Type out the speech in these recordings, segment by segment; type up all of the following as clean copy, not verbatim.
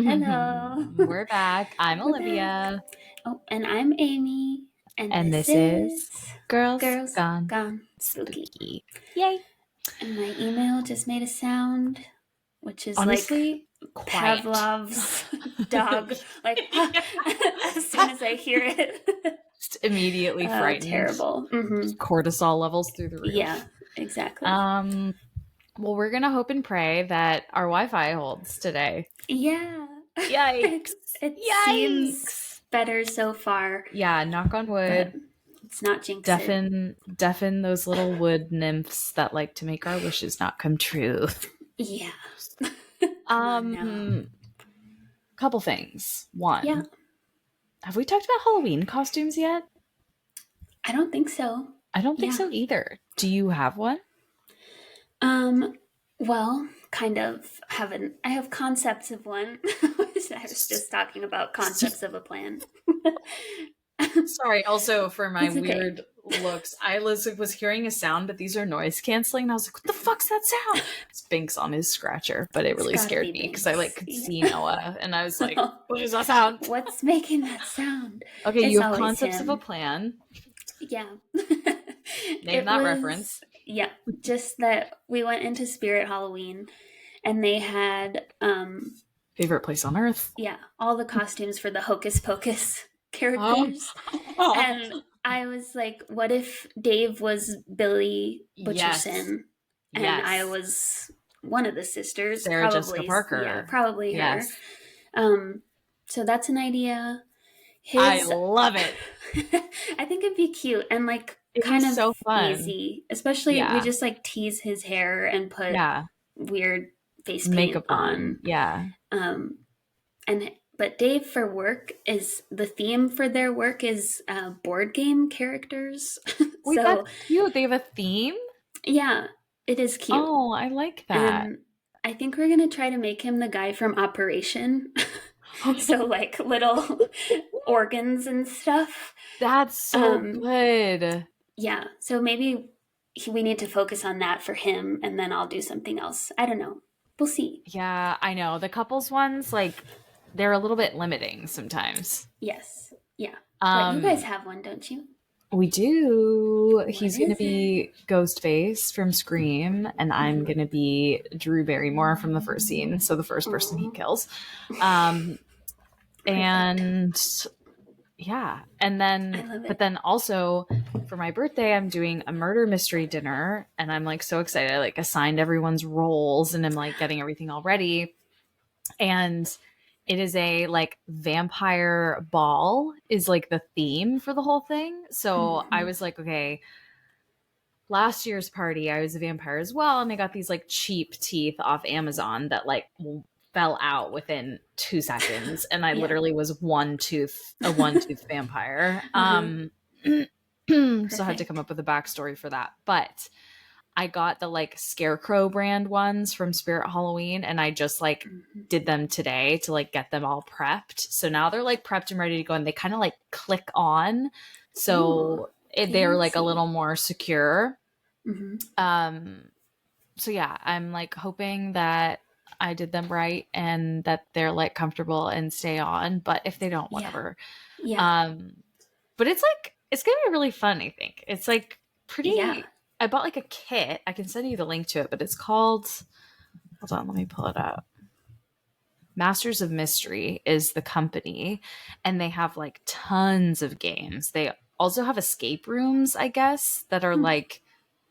Hello. We're back. I'm We're back. Olivia. Oh, and I'm Amy. And And this this is is Girls Girls Gone Gone Spooky. Spooky. Yay. And my email just made a sound, which is Honestly, like quiet. Pavlov's dog. Like, Yeah. as soon as I hear it. Just immediately frightened. Terrible. Mm-hmm. Cortisol levels through the roof. Yeah, exactly. Well, we're going to hope and pray that our Wi-Fi holds today. Yeah. Yikes. It Yikes. seems better so far. Yeah, knock on wood. But it's not jinxed. Deafen those little wood nymphs that like to make our wishes not come true. Yeah. Couple things. One. Yeah. Have we talked about Halloween costumes yet? I don't think so. I don't think so either. Do you have one? Well, kind of I have concepts of one. I was just talking about concepts of a plan. Sorry, also for my weird looks. I was hearing a sound, but these are noise canceling. And I was like, what the fuck's that sound? It's Binks on his scratcher, but it really scared me because I could see Noah and I was like, what is that sound? What's making that sound? Okay, you have concepts of a plan. Yeah. Name that reference. Yeah, just that we went into Spirit Halloween and they had favorite place on earth. Yeah, all the costumes for the Hocus Pocus characters. And I was like, what if Dave was Billy Butcherson and I was one of the sisters? Sarah Jessica Parker. Yeah, probably her. So that's an idea. I love it. I think it'd be cute and like kind of so fun. Easy. Especially we just like tease his hair and put weird face makeup on. Yeah. But Dave for work the theme for their work is board game characters. Wait, that's cute. They have a theme? Yeah, it is cute. Oh, I like that. I think we're gonna try to make him the guy from Operation. So like little organs and stuff. That's so good. Yeah, so maybe we need to focus on that for him, and then I'll do something else. I don't know. We'll see. Yeah, I know. The couples ones, like, they're a little bit limiting sometimes. Yes. Yeah. But you guys have one, don't you? We do. He's going to be Ghostface from Scream, and I'm going to be Drew Barrymore from the first scene, so the first person he kills. And yeah, and then, but then also for my birthday, I'm doing a murder mystery dinner, and I'm like so excited. I like assigned everyone's roles, and I'm like getting everything all ready. And it is a like vampire ball is like the theme for the whole thing. So I was like, okay, last year's party, I was a vampire as well. And I got these like cheap teeth off Amazon that like fell out within 2 seconds. And I literally was a one tooth vampire. So I had to come up with a backstory for that. But I got the like Scarecrow brand ones from Spirit Halloween, and I just like did them today to like get them all prepped. So now they're like prepped and ready to go, and they kind of like click on. So they're like a little more secure. So yeah, I'm like hoping that I did them right and that they're like comfortable and stay on. But if they don't, whatever. But it's like, it's going to be really fun, I think. It's like pretty... I bought like a kit. I can send you the link to it, but it's called, hold on, let me pull it up. Masters of Mystery is the company, and they have like tons of games. They also have escape rooms, I guess, that are like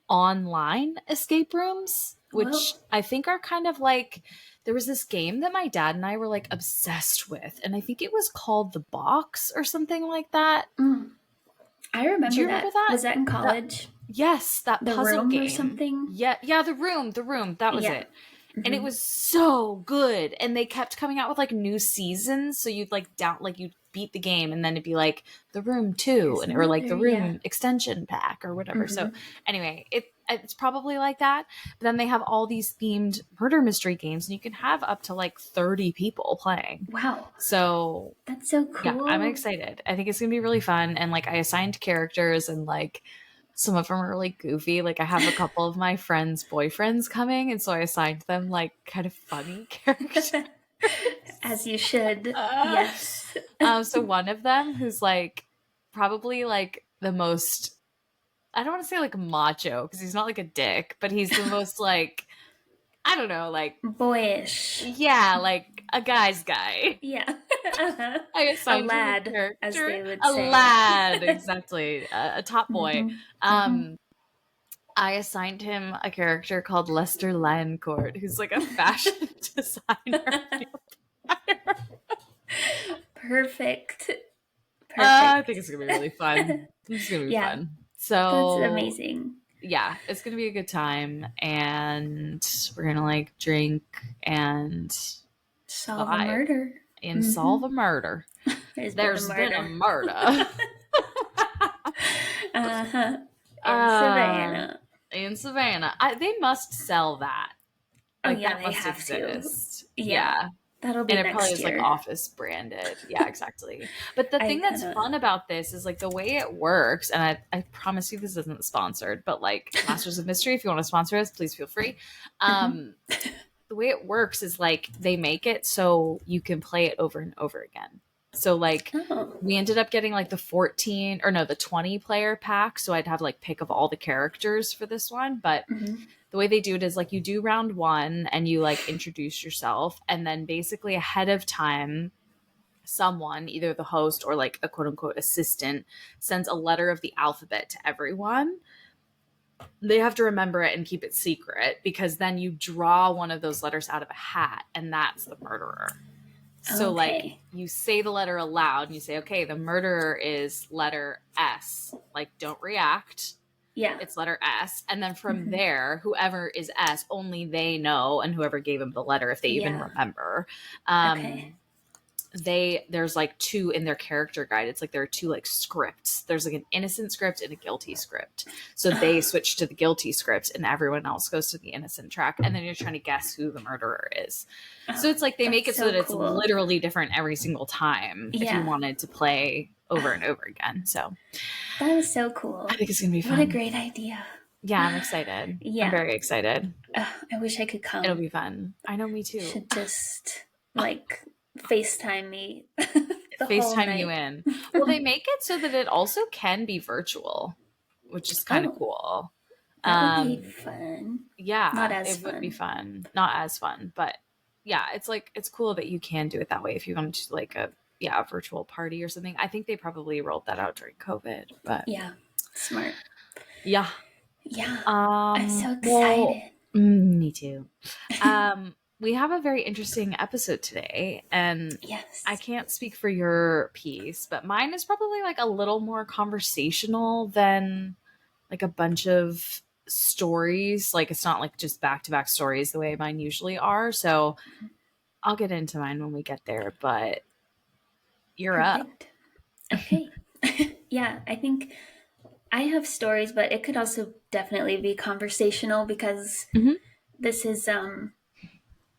online escape rooms, which I think are kind of like, there was this game that my dad and I were like obsessed with, and I think it was called The Box or something like that. I remember, that. Was that in college? Yes, that puzzle room game or something. Yeah, the room. That was it. And it was so good. And they kept coming out with like new seasons, so you'd like you'd beat the game, and then it'd be like the room 2, or like the room extension pack or whatever. So anyway, it's probably like that. But then they have all these themed murder mystery games, and you can have up to like 30 people playing. Wow. So that's so cool. Yeah, I'm excited. I think it's gonna be really fun. And like I assigned characters, and like some of them are really goofy. Like I have a couple of my friends' boyfriends coming, and so I assigned them like kind of funny characters. As you should. Yes. So one of them who's like probably like the most, I don't want to say like macho because he's not like a dick, but he's the most like, I don't know, like boyish. Yeah, like a guy's guy. Yeah. I assigned a lad, him a character. as they would a say. lad, exactly. A top boy. Mm-hmm. I assigned him a character called Lester Lancourt, who's like a fashion designer. Perfect. I think it's gonna be really fun. It's gonna be fun. So that's amazing. Yeah, it's gonna be a good time, and we're gonna like drink and solve a murder. And solve a murder. There's been a murder. Uh-huh. Savannah. In Savannah. They must sell that. Like, that they must have exist. to. Yeah. That'll be and next it probably year. is like Office branded. Yeah, exactly. But the thing that's fun about this is like the way it works, and I promise you this isn't sponsored, but like Masters of Mystery, if you want to sponsor us, please feel free. The way it works is like they make it so you can play it over and over again. So like we ended up getting like the 20 player pack. So I'd have like pick of all the characters for this one. But the way they do it is like you do round 1 and you like introduce yourself. And then basically ahead of time, someone, either the host or like a quote unquote assistant, sends a letter of the alphabet to everyone. They have to remember it and keep it secret because then you draw one of those letters out of a hat and that's the murderer. So like you say the letter aloud and you say, okay, the murderer is letter S. Like, don't react. Yeah. It's letter S. And then from there, whoever is S, only they know, and whoever gave them the letter, if they even remember. There's like 2 in their character guide. It's like there are 2 like scripts. There's like an innocent script and a guilty script. So they switch to the guilty script and everyone else goes to the innocent track. And then you're trying to guess who the murderer is. So it's like they make it so that it's literally different every single time if you wanted to play over and over again. So that is so cool. I think it's going to be fun. What a great idea. Yeah, I'm excited. Yeah. I'm very excited. I wish I could come. It'll be fun. I know, me too. Should just like FaceTime me. FaceTime you in. Well, they make it so that it also can be virtual, which is kind of cool. That would be fun. Yeah, not as it would be fun. Not as fun, but yeah, it's like it's cool that you can do it that way if you want to do like a virtual party or something. I think they probably rolled that out during COVID, but smart. Yeah. I'm so excited. Me too. We have a very interesting episode today, and I can't speak for your piece, but mine is probably like a little more conversational than like a bunch of stories. Like it's not like just back-to-back stories the way mine usually are. So I'll get into mine when we get there, but you're Perfect. Up. Okay. I think I have stories, but it could also definitely be conversational because this is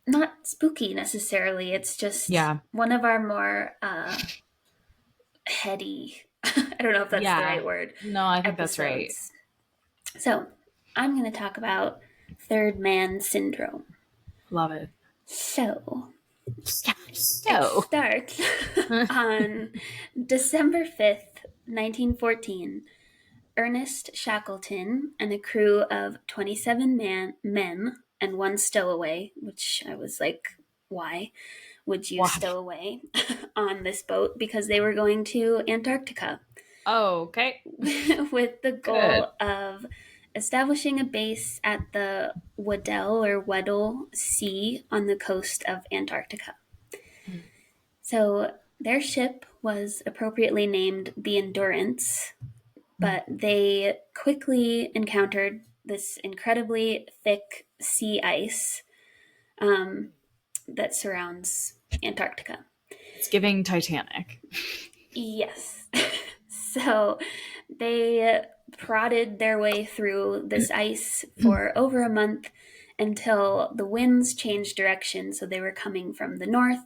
not spooky necessarily. It's just one of our more heady, I don't know if that's the right word. No, I think that's right. So I'm going to talk about third man syndrome. Love it. So it starts on December 5th, 1914. Ernest Shackleton and a crew of 27 men and 1 stowaway, which I was like, why would you stow away on this boat? Because they were going to Antarctica. Oh, okay. With the goal of establishing a base at the Weddell Sea on the coast of Antarctica. So their ship was appropriately named the Endurance, but they quickly encountered this incredibly thick sea ice that surrounds Antarctica. It's giving Titanic. Yes. So they prodded their way through this ice for over a month until the winds changed direction. So they were coming from the north,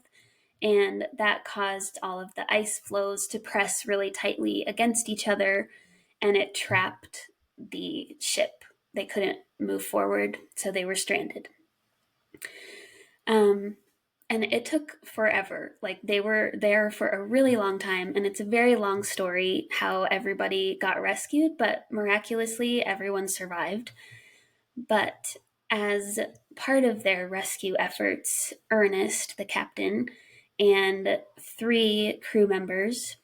and that caused all of the ice floes to press really tightly against each other, and it trapped the ship. They couldn't move forward, so they were stranded. and it took forever. Like they were there for a really long time, and it's a very long story how everybody got rescued, but miraculously everyone survived. But as part of their rescue efforts, Ernest, the captain, and 3 crew members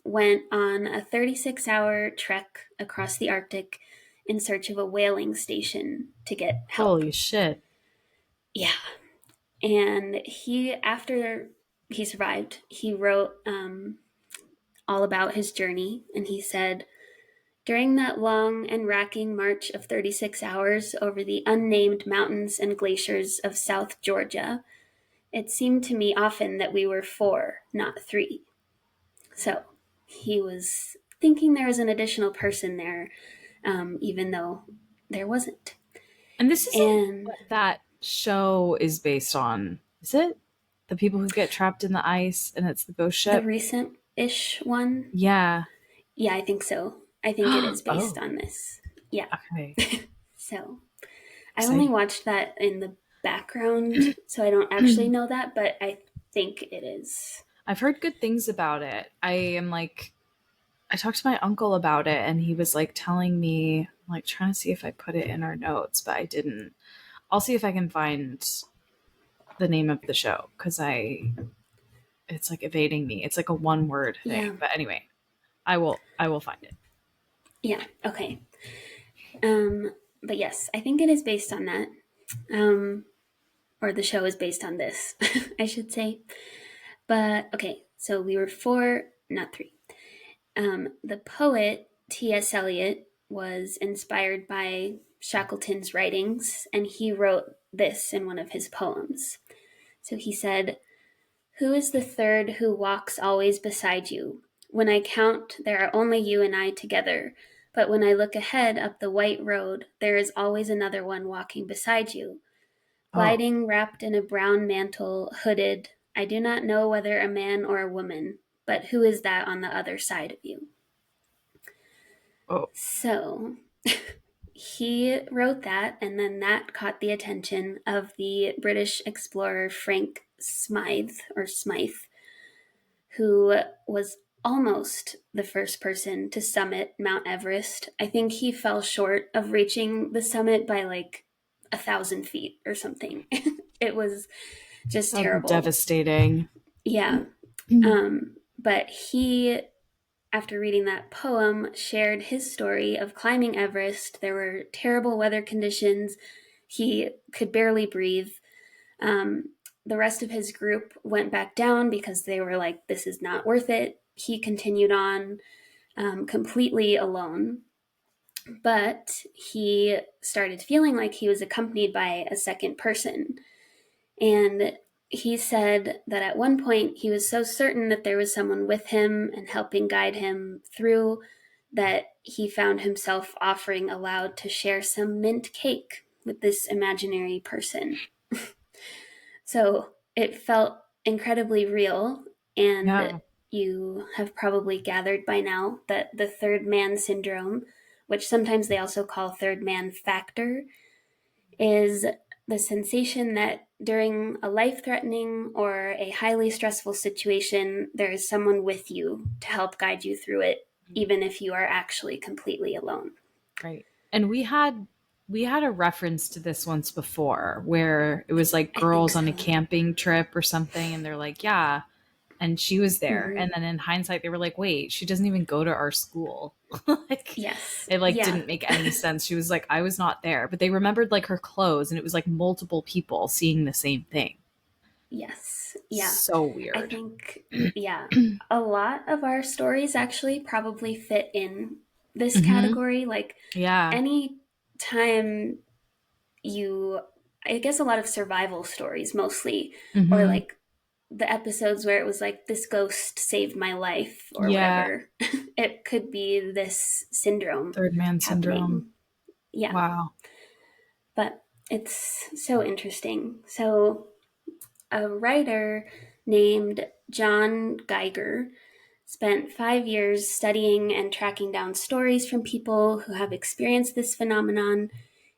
went on a 36-hour trek across the Arctic in search of a whaling station to get help. Holy shit. Yeah. And after he survived, he wrote all about his journey. And he said, during that long and racking march of 36 hours over the unnamed mountains and glaciers of South Georgia, it seemed to me often that we were 4, not 3. So he was thinking there was an additional person there, even though there wasn't. And this isn't what that show is based on, is it? The people who get trapped in the ice and it's the ghost ship? The recent-ish one? Yeah. Yeah, I think so. I think it is based Oh. on this. Yeah. Okay. So I Exciting. only watched that in the background, so I don't actually know that, but I think it is. I've heard good things about it. I talked to my uncle about it, and he was like telling me, like trying to see if I put it in our notes, but I didn't. I'll see if I can find the name of the show because it's like evading me. It's like a 1-word thing. Yeah. But anyway, I will find it. Yeah, okay. But yes, I think it is based on that. Or the show is based on this, I should say. But okay, so we were 4, not 3. The poet T.S. Eliot was inspired by Shackleton's writings, and he wrote this in one of his poems. So he said, "Who is the third who walks always beside you? When I count, there are only you and I together. But when I look ahead up the white road, there is always another one walking beside you. Gliding, wrapped in a brown mantle, hooded, I do not know whether a man or a woman, but who is that on the other side of you?" Oh. So he wrote that, and then that caught the attention of the British explorer Frank Smythe, who was almost the first person to summit Mount Everest. I think he fell short of reaching the summit by like 1,000 feet or something. It was just terrible. Devastating. Yeah. But he, after reading that poem, shared his story of climbing Everest. There were terrible weather conditions. He could barely breathe. The rest of his group went back down because they were like, this is not worth it. He continued on completely alone. But he started feeling like he was accompanied by a second person. And he said that at one point he was so certain that there was someone with him and helping guide him through that he found himself offering aloud to share some mint cake with this imaginary person. So it felt incredibly real, and you have probably gathered by now that the third man syndrome, which sometimes they also call third man factor, is the sensation that during a life-threatening or a highly stressful situation, there is someone with you to help guide you through it, even if you are actually completely alone. Right. And we had a reference to this once before where it was like girls on a camping trip or something, and they're like, yeah, and she was there. Mm-hmm. And then in hindsight, they were like, wait, she doesn't even go to our school. Like, yes. It didn't make any sense. She was like, I was not there. But they remembered like her clothes, and it was like multiple people seeing the same thing. Yes. Yeah. So weird. I think, yeah, a lot of our stories actually probably fit in this category. Like, any time I guess a lot of survival stories mostly, or like the episodes where it was like, this ghost saved my life or whatever. It could be this syndrome. Third man syndrome. Yeah. Wow. But it's so interesting. So a writer named John Geiger spent 5 years studying and tracking down stories from people who have experienced this phenomenon,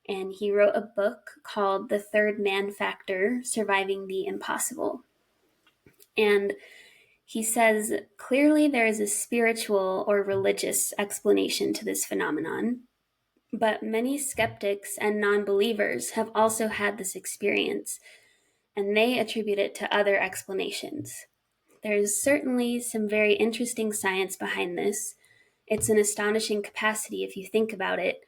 and he wrote a book called The Third Man Factor: Surviving the Impossible. And he says, clearly there is a spiritual or religious explanation to this phenomenon, but many skeptics and non-believers have also had this experience, and they attribute it to other explanations. There's certainly some very interesting science behind this. It's an astonishing capacity if you think about it,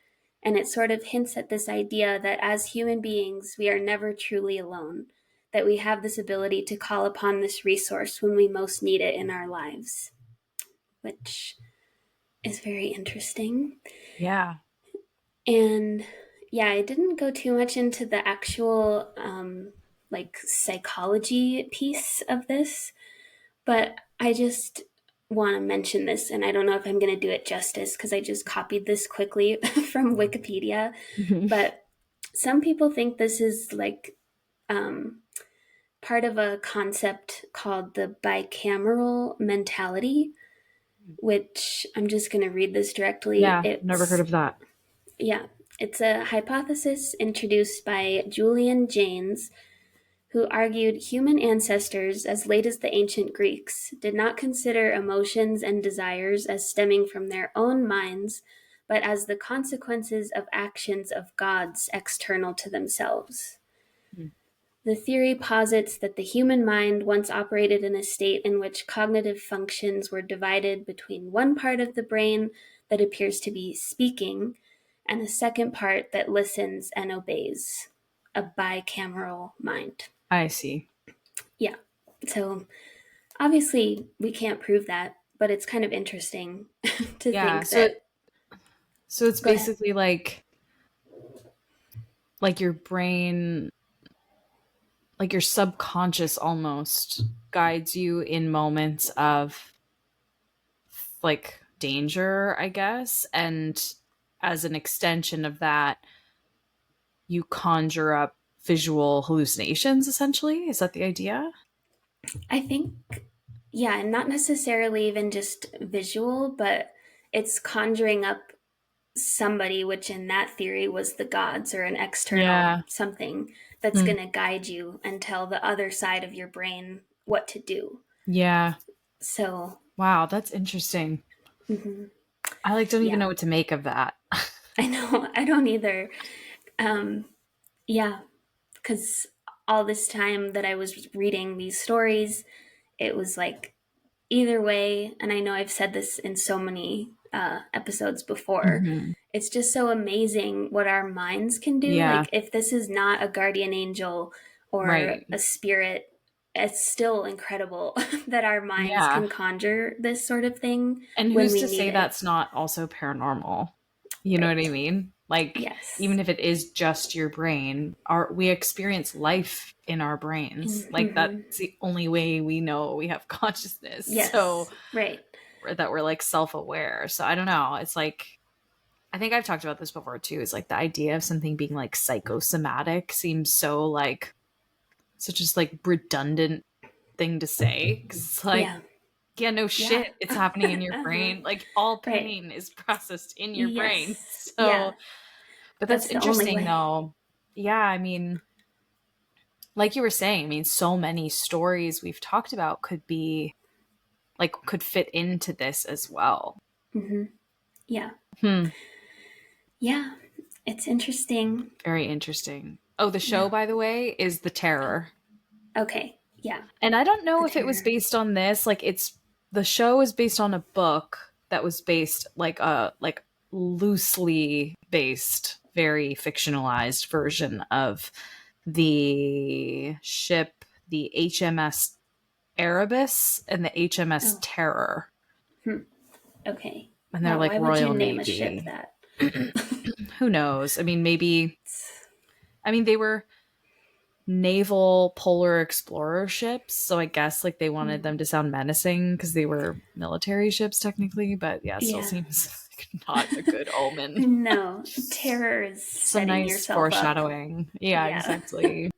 and it sort of hints at this idea that as human beings, we are never truly alone, that we have this ability to call upon this resource when we most need it in our lives, which is very interesting. Yeah. And yeah, I didn't go too much into the actual like psychology piece of this, but I just want to mention this, and I don't know if I'm going to do it justice because I just copied this quickly from Wikipedia. But some people think this is like part of a concept called the bicameral mentality, which I'm just going to read this directly. Yeah, never heard of that. Yeah, it's a hypothesis introduced by Julian Jaynes, who argued human ancestors as late as the ancient Greeks did not consider emotions and desires as stemming from their own minds, but as the consequences of actions of gods external to themselves. The theory posits that the human mind once operated in a state in which cognitive functions were divided between one part of the brain that appears to be speaking and a second part that listens and obeys, a bicameral mind. I see. Yeah. So obviously we can't prove that, but it's kind of interesting to think that. So it's basically like your brain, like your subconscious almost guides you in moments of like danger, I guess. And as an extension of that, you conjure up visual hallucinations, essentially. Is that the idea? I think, yeah, not necessarily even just visual, but it's conjuring up somebody, which in that theory was the gods or an external something that's going to guide you and tell the other side of your brain what to do. Yeah. So. Wow, that's interesting. Mm-hmm. I don't even know what to make of that. I know. I don't either. Yeah, because all this time that I was reading these stories, it was like either way, and I know I've said this in so many episodes before, it's just so amazing what our minds can do. Yeah. Like if this is not a guardian angel or a spirit, it's still incredible that our minds can conjure this sort of thing. And who's to say that's not also paranormal? You know what I mean? Like, even if it is just your brain, we experience life in our brains. Like, that's the only way we know we have consciousness. Yes. So, right. That we're like self-aware. So, I don't know. It's like, I think I've talked about this before too. Is like the idea of something being like psychosomatic seems so like, such just like redundant thing to say. Because it's like, yeah, no shit. It's happening in your brain. Like all pain is processed in your brain. So, but that's interesting though. Yeah. I mean, like you were saying, I mean, so many stories we've talked about could fit into this as well. Mm-hmm. Yeah. Yeah. It's interesting. Very interesting. Oh, the show, by the way, is The Terror. Okay. Yeah. And I don't know if it was based on this. Like the show is based on a book that was based like loosely based, very fictionalized version of the ship, the HMS Erebus and the HMS Terror. Okay. And they're like why Royal would you name Navy. a ship that? Who knows? I mean, maybe. I mean, they were naval polar explorer ships, so I guess like they wanted them to sound menacing because they were military ships technically, but still seems like not a good omen. No, terror is some nice foreshadowing up. Yeah, exactly.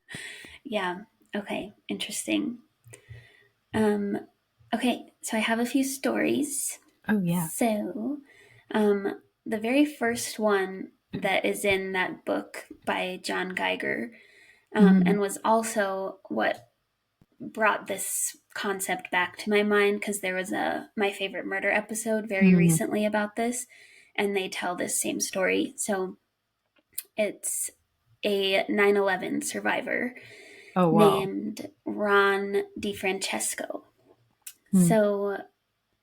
Yeah. Okay, interesting. Okay, so I have a few stories. Oh yeah. So the very first one that is in that book by John Geiger and was also what brought this concept back to my mind because there was a My Favorite Murder episode very recently about this, and they tell this same story. So it's a 9/11 survivor named Ron DiFrancesco. So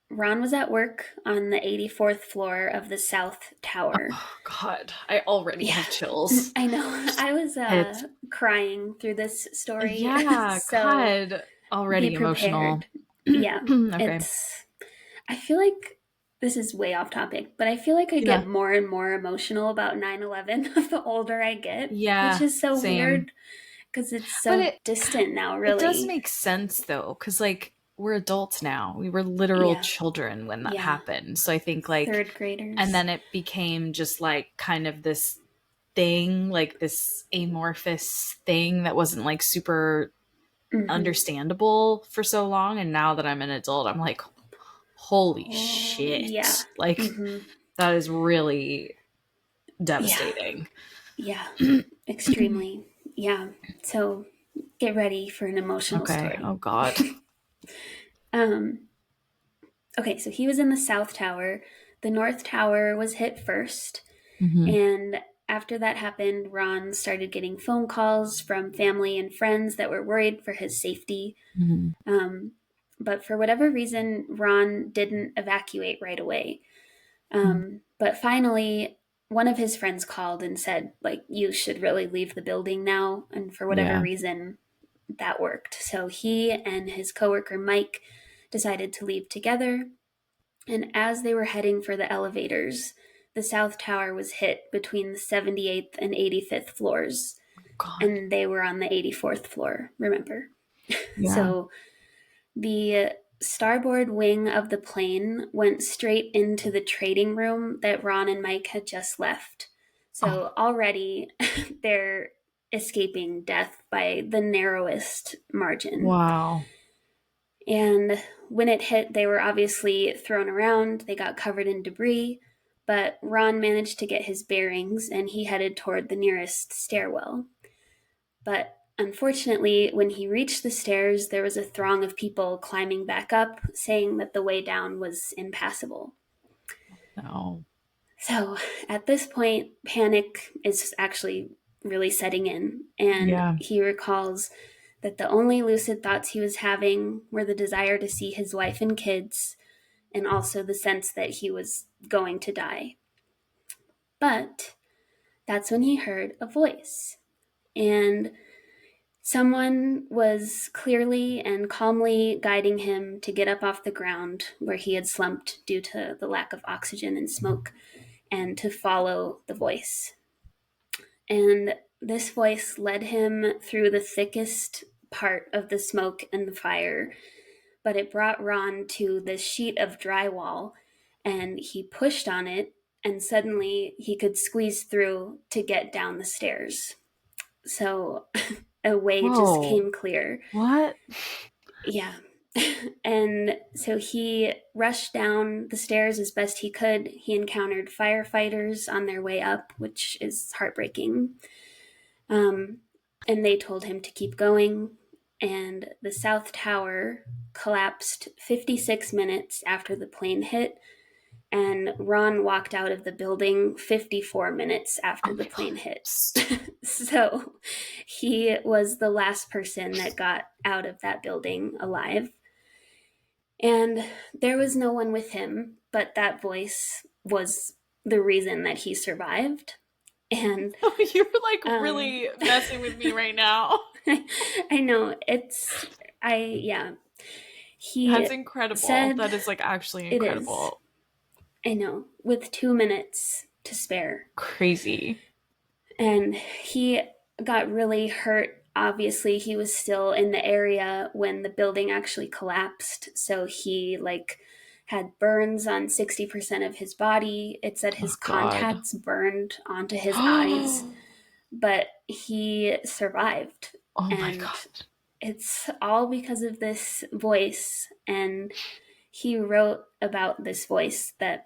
Ron was at work on the 84th floor of the South Tower. Oh, God. I already have chills. I know. I was crying through this story. Yeah, so God. Already emotional. Yeah. Okay. I feel like this is way off topic, but I feel like I get more and more emotional about 9/11 the older I get. Yeah. Which is so weird because it's so distant now, really. It does make sense, though, because, like, we're adults now. We were literal children when that happened. So I think, like, third graders. And then it became just, like, kind of this thing, like this amorphous thing that wasn't, like, super understandable for so long. And now that I'm an adult, I'm like, holy shit. Yeah. Like, that is really devastating. Yeah. Extremely. Yeah. So get ready for an emotional story. Oh, God. Okay, so he was in the South Tower. The North Tower was hit first. And after that happened, Ron started getting phone calls from family and friends that were worried for his safety. But for whatever reason, Ron didn't evacuate right away. But finally, one of his friends called and said, like, you should really leave the building now. And for whatever reason, that worked. So he and his coworker, Mike, decided to leave together. And as they were heading for the elevators, the South Tower was hit between the 78th and 85th floors. God. And they were on the 84th floor, remember? So the starboard wing of the plane went straight into the trading room that Ron and Mike had just left. So already they're escaping death by the narrowest margin. Wow. And when it hit, they were obviously thrown around. They got covered in debris, but Ron managed to get his bearings and he headed toward the nearest stairwell. But unfortunately, when he reached the stairs, there was a throng of people climbing back up, saying that the way down was impassable. No. So at this point, panic is actually really setting in. And he recalls that the only lucid thoughts he was having were the desire to see his wife and kids, and also the sense that he was going to die. But that's when he heard a voice. And someone was clearly and calmly guiding him to get up off the ground where he had slumped due to the lack of oxygen and smoke, and to follow the voice. And this voice led him through the thickest part of the smoke and the fire, but it brought Ron to this sheet of drywall, and he pushed on it, and suddenly he could squeeze through to get down the stairs. So a way just came clear. What? Yeah. And so he rushed down the stairs as best he could. He encountered firefighters on their way up, which is heartbreaking. And they told him to keep going. And the South Tower collapsed 56 minutes after the plane hit. And Ron walked out of the building 54 minutes after the plane hit. So he was the last person that got out of that building alive. And there was no one with him, but that voice was the reason that he survived. And you're like really messing with me right now. I know. That's incredible. That is like actually incredible. I know. With 2 minutes to spare. Crazy. And he got really hurt. Obviously, he was still in the area when the building actually collapsed. So he had burns on 60% of his body. It said his contacts burned onto his eyes, but he survived. Oh my God. It's all because of this voice. And he wrote about this voice that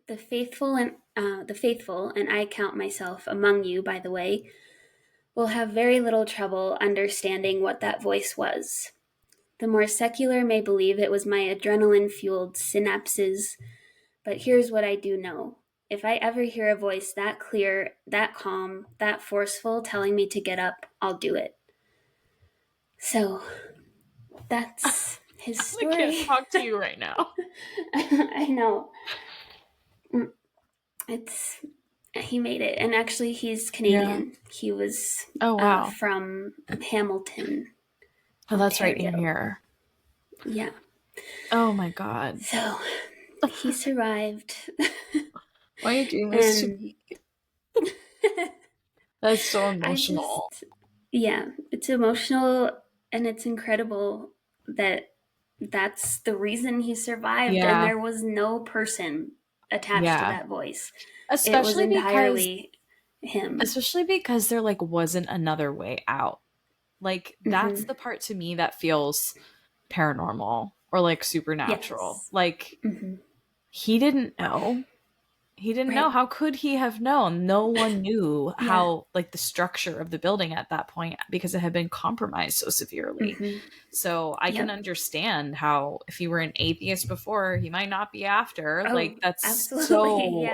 the faithful, and I count myself among you, by the way, will have very little trouble understanding what that voice was. The more secular may believe it was my adrenaline-fueled synapses, but here's what I do know. If I ever hear a voice that clear, that calm, that forceful telling me to get up, I'll do it. So that's his story. I can't talk to you right now. I know. He made it, and actually he's Canadian. Yeah. He was from Hamilton. Oh, that's Ontario. Right in here. Yeah. Oh my God. So he survived. Why are you doing this to me? That's so emotional. It's emotional, and it's incredible that that's the reason he survived, and there was no person attached to that voice. Especially it was entirely him. Especially because there like wasn't another way out. Like that's the part to me that feels paranormal or like supernatural. Yes. Like he didn't know. He didn't know. How could he have known? No one knew how like the structure of the building at that point, because it had been compromised so severely. So I can understand how if he were an atheist before, he might not be after. Like that's absolutely.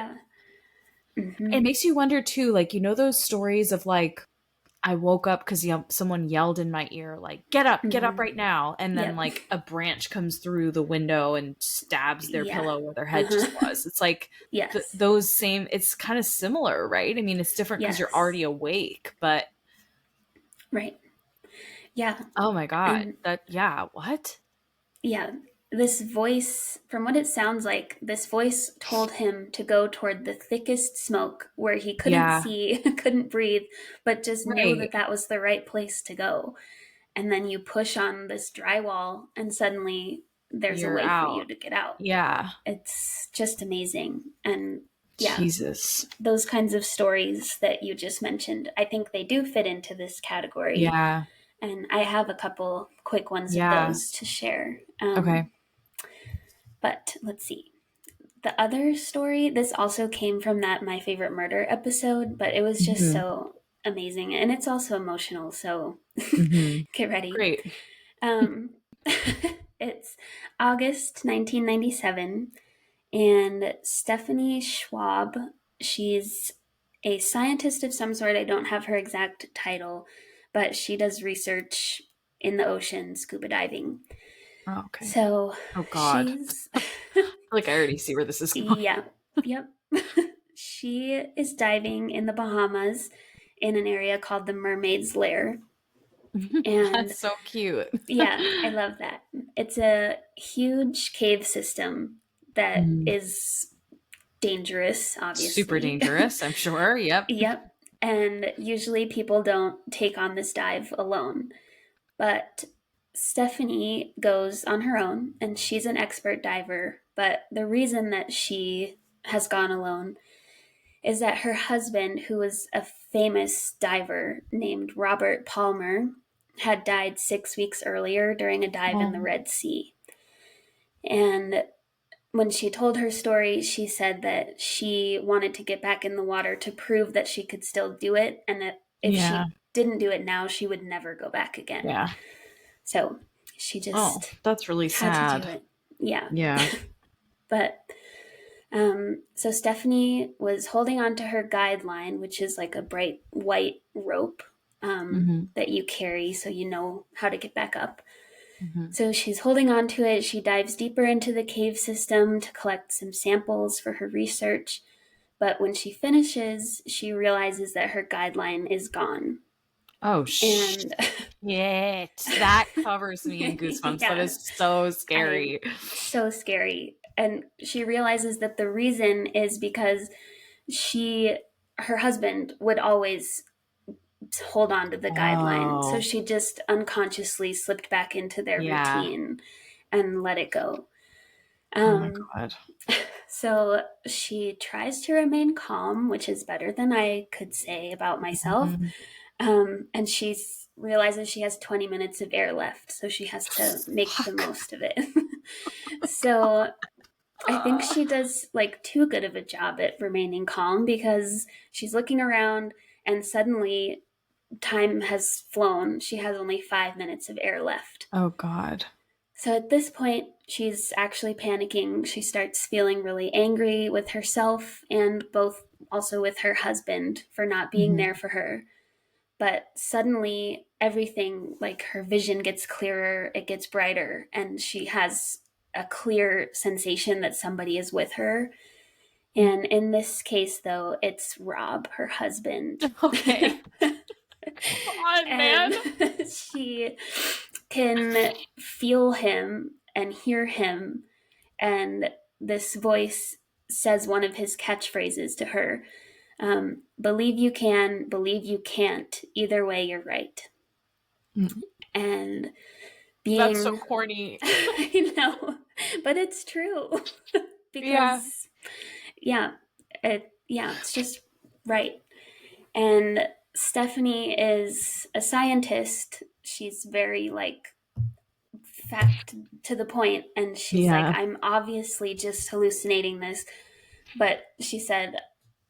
It makes you wonder too, like, you know, those stories of like, I woke up because someone yelled in my ear, like, get up right now. And then like a branch comes through the window and stabs their pillow where their head just was. It's like those same, it's kind of similar, right? I mean, it's different because you're already awake, but. Right. Yeah. Oh my God. What? Yeah. This voice, from what it sounds like, this voice told him to go toward the thickest smoke where he couldn't see, couldn't breathe, but just knew that that was the right place to go. And then you push on this drywall and suddenly there's a way for you to get out. Yeah. It's just amazing. And Jesus. Those kinds of stories that you just mentioned, I think they do fit into this category. Yeah. And I have a couple quick ones of those to share. Okay. But let's see. The other story, this also came from that My Favorite Murder episode, but it was just so amazing. And it's also emotional, so get ready. Great. It's August 1997, and Stephanie Schwab, she's a scientist of some sort. I don't have her exact title, but she does research in the ocean, scuba diving. Oh, okay. So, oh God, she's like I already see where this is going. Yeah, yep. She is diving in the Bahamas in an area called the Mermaid's Lair. And that's so cute. Yeah, I love that. It's a huge cave system that is dangerous, obviously. Super dangerous, I'm sure. Yep. Yep. And usually people don't take on this dive alone. But Stephanie goes on her own, and she's an expert diver. But the reason that she has gone alone is that her husband, who was a famous diver named Robert Palmer, had died 6 weeks earlier during a dive in the Red Sea. And when she told her story, she said that she wanted to get back in the water to prove that she could still do it, and that if she didn't do it now, she would never go back again. Yeah. So she just that's really sad. To do it. Yeah. Yeah. But so Stephanie was holding on to her guideline, which is like a bright white rope that you carry so you know how to get back up. So she's holding on to it. She dives deeper into the cave system to collect some samples for her research. But when she finishes, she realizes that her guideline is gone. Oh, shit. That covers me in goosebumps. That is so scary. So scary. And she realizes that the reason is because her husband would always hold on to the guideline. So she just unconsciously slipped back into their routine and let it go. Oh my God. So she tries to remain calm, which is better than I could say about myself. And she realizes she has 20 minutes of air left, so she has to make the most of it. So I think she does like too good of a job at remaining calm, because she's looking around and suddenly time has flown. She has only 5 minutes of air left. Oh, God. So at this point, she's actually panicking. She starts feeling really angry with herself and both also with her husband for not being there for her. But suddenly, everything, like her vision gets clearer, it gets brighter, and she has a clear sensation that somebody is with her. And in this case, though, it's Rob, her husband. Okay. Come on, man. She can feel him and hear him, and this voice says one of his catchphrases to her. Believe you can, believe you can't. Either way, you're right. And being... That's so corny. I know, but it's true. Because, it's just right. And Stephanie is a scientist. She's very, like, fact to the point, and she's like, I'm obviously just hallucinating this. But she said,